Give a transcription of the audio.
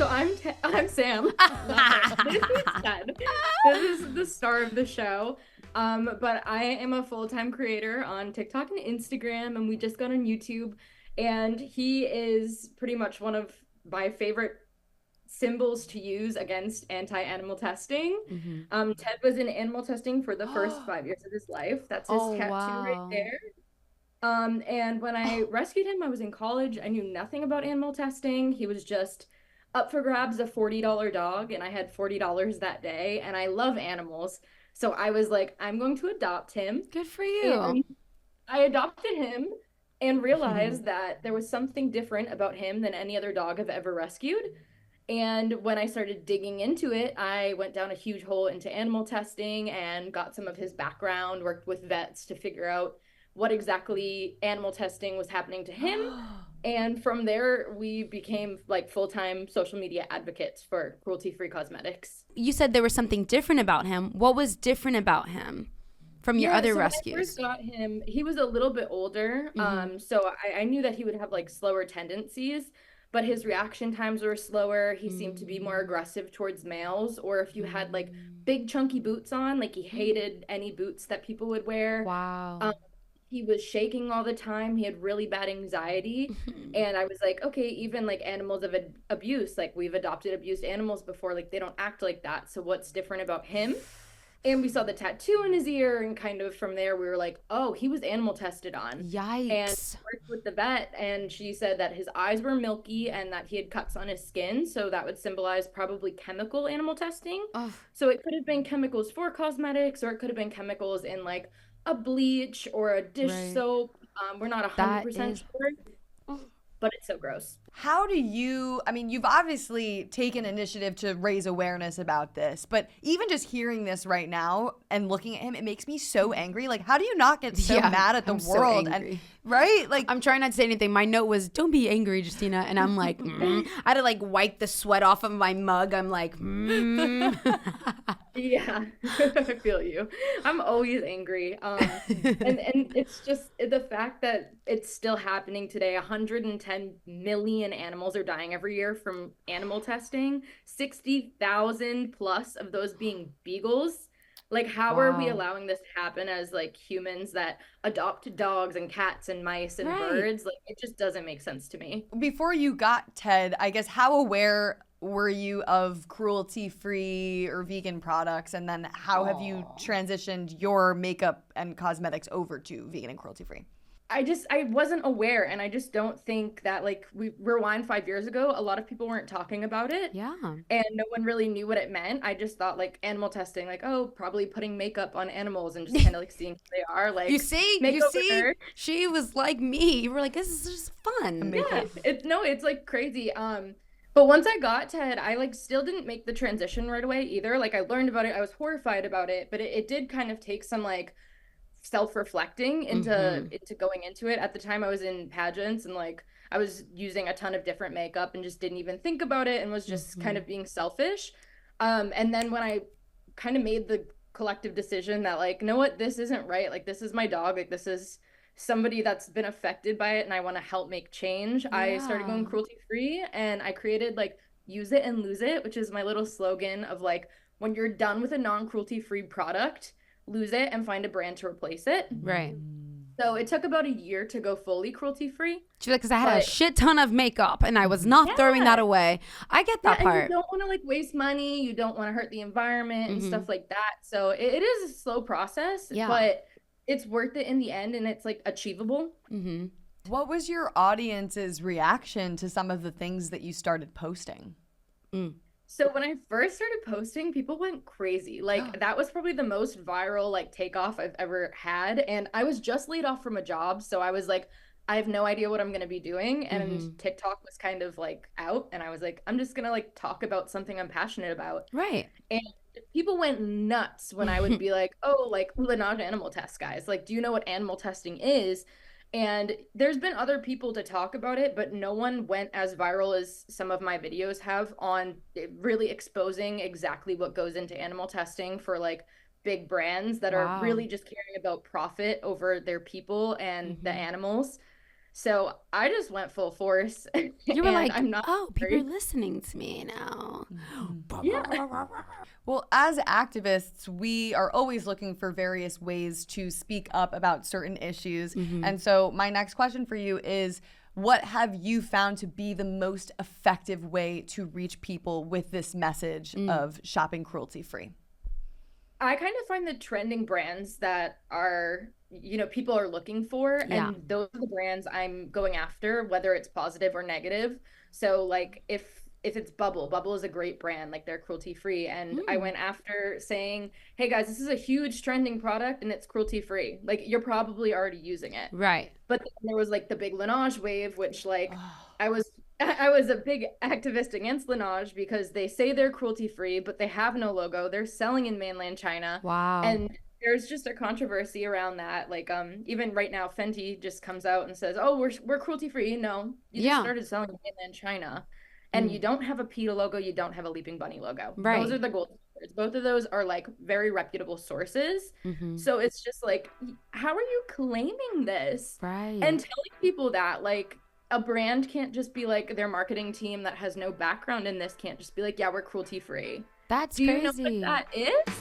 So I'm Sam. Not Ted. This is Ted. This is the star of the show. But I am a full-time creator on TikTok and Instagram, and we just got on YouTube. And he is pretty much one of my favorite symbols to use against anti-animal testing. Ted was in animal testing for the first 5 years of his life. That's his Oh, tattoo right wow. there. And when I rescued him, I was in college. I knew nothing about animal testing. He was just up for grabs, a $40 dog, and I had $40 that day. And I love animals. So I was like, I'm going to adopt him. Good for you. And I adopted him and realized that there was something different about him than any other dog I've ever rescued. And when I started digging into it, I went down a huge hole into animal testing and got some of his background, worked with vets to figure out what exactly animal testing was happening to him. And from there, we became like full-time social media advocates for cruelty-free cosmetics. You said there was something different about him. What was different about him from your other So rescues? when I first got him, he was a little bit older. So I knew that he would have like slower tendencies, but his reaction times were slower. He seemed to be more aggressive towards males, or if you had like big chunky boots on, like he hated any boots that people would wear. Wow. He was shaking all the time. He had really bad anxiety. And I was like, okay, even like animals of abuse, like we've adopted abused animals before, like they don't act like that. So what's different about him? And we saw the tattoo in his ear, and kind of from there we were like, oh, he was animal tested on. And Yikes. worked with the vet, and she said that his eyes were milky and that he had cuts on his skin, so that would symbolize probably chemical animal testing. Oh, So it could have been chemicals for cosmetics, or it could have been chemicals in like a bleach or a dish right. soap. We're not That 100% is. sure, but it's so gross. How do you, I mean, you've obviously taken initiative to raise awareness about this, but even just hearing this right now and looking at him, it makes me so angry. Like, how do you not get so Yeah, mad at the I'm so world? angry. And right? Like, I'm trying not to say anything. My note was, don't be angry, Justina. And I'm like, I had to like wipe the sweat off of my mug. I'm like, Yeah, I feel you. I'm always angry. And it's just the fact that it's still happening today. 110 million animals are dying every year from animal testing. 60,000 plus of those being beagles. Like, how are we Wow. allowing this to happen as like humans that adopt dogs and cats and mice and Right. birds? Like, it just doesn't make sense to me. before you got Ted, I guess, how aware were you of cruelty-free or vegan products? And then how have you transitioned your makeup and cosmetics over to vegan and cruelty-free? I wasn't aware, and I just don't think that, like, we rewind 5 years ago, a lot of people weren't talking about it, Yeah. and no one really knew what it meant. I just thought like animal testing, like, oh, probably putting makeup on animals and just kind of like seeing who they are, like You see, makeover. she was like me. You were like, this is just fun. Yeah, it's like crazy. But once I got Ted, I like still didn't make the transition right away either. Like I learned about it, I was horrified about it, but it did kind of take some like self-reflecting into going into it. At the time I was in pageants, and like I was using a ton of different makeup and just didn't even think about it and was just kind of being selfish. And then when I kind of made the collective decision that, like, you know what, this isn't right, like this is my dog, like this is somebody that's been affected by it and I want to help make change, I started going Yeah. cruelty free, and I created like use it and lose it, which is my little slogan of like, when you're done with a non-cruelty free product, lose it and find a brand to replace it. Right. So it took about a year to go fully cruelty free. She's like, because I had a But shit ton of makeup and I was not throwing that yeah, away. I get that and you part. don't want to like waste money, you don't want to hurt the environment and stuff like that. So it is a slow process, Yeah. but it's worth it in the end, and it's like achievable. What was your audience's reaction to some of the things that you started posting? So when I first started posting, people went crazy. Like that was probably the most viral like takeoff I've ever had. And I was just laid off from a job, so I was like, I have no idea what I'm gonna be doing. And TikTok was kind of like out, and I was like, I'm just gonna like talk about something I'm passionate about. Right. And people went nuts when I would be like, oh, like Laneige animal test, guys. Like, do you know what animal testing is? And there's been other people to talk about it, but no one went as viral as some of my videos have on really exposing exactly what goes into animal testing for like big brands that are Wow. really just caring about profit over their people and the animals. So I just went full force. You were and like, I'm not oh, people are worried. listening to me now. Yeah. Well, as activists, we are always looking for various ways to speak up about certain issues. And so, my next question for you is, what have you found to be the most effective way to reach people with this message of shopping cruelty free? I kind of find the trending brands that are, people are looking for, Yeah. and those are the brands I'm going after, whether it's positive or negative. So like if it's Bubble is a great brand, like they're cruelty free. And I went after saying, hey guys, this is a huge trending product and it's cruelty free. Like you're probably already using it. Right. But then there was like the big Laneige wave, which like I was a big activist against Laneige because they say they're cruelty free, but they have no logo. They're selling in mainland China. Wow. And there's just a controversy around that. Like even right now Fenty just comes out and says, "Oh, we're cruelty free." No, you just started selling in mainland China. And you don't have a PETA logo, you don't have a Leaping Bunny logo. Right. Those are the gold standards. Both of those are like very reputable sources. So it's just like, how are you claiming this? Right. And telling people that, like, a brand can't just be like, their marketing team that has no background in this can't just be like, yeah, we're cruelty free. That's Do you crazy. know what that is?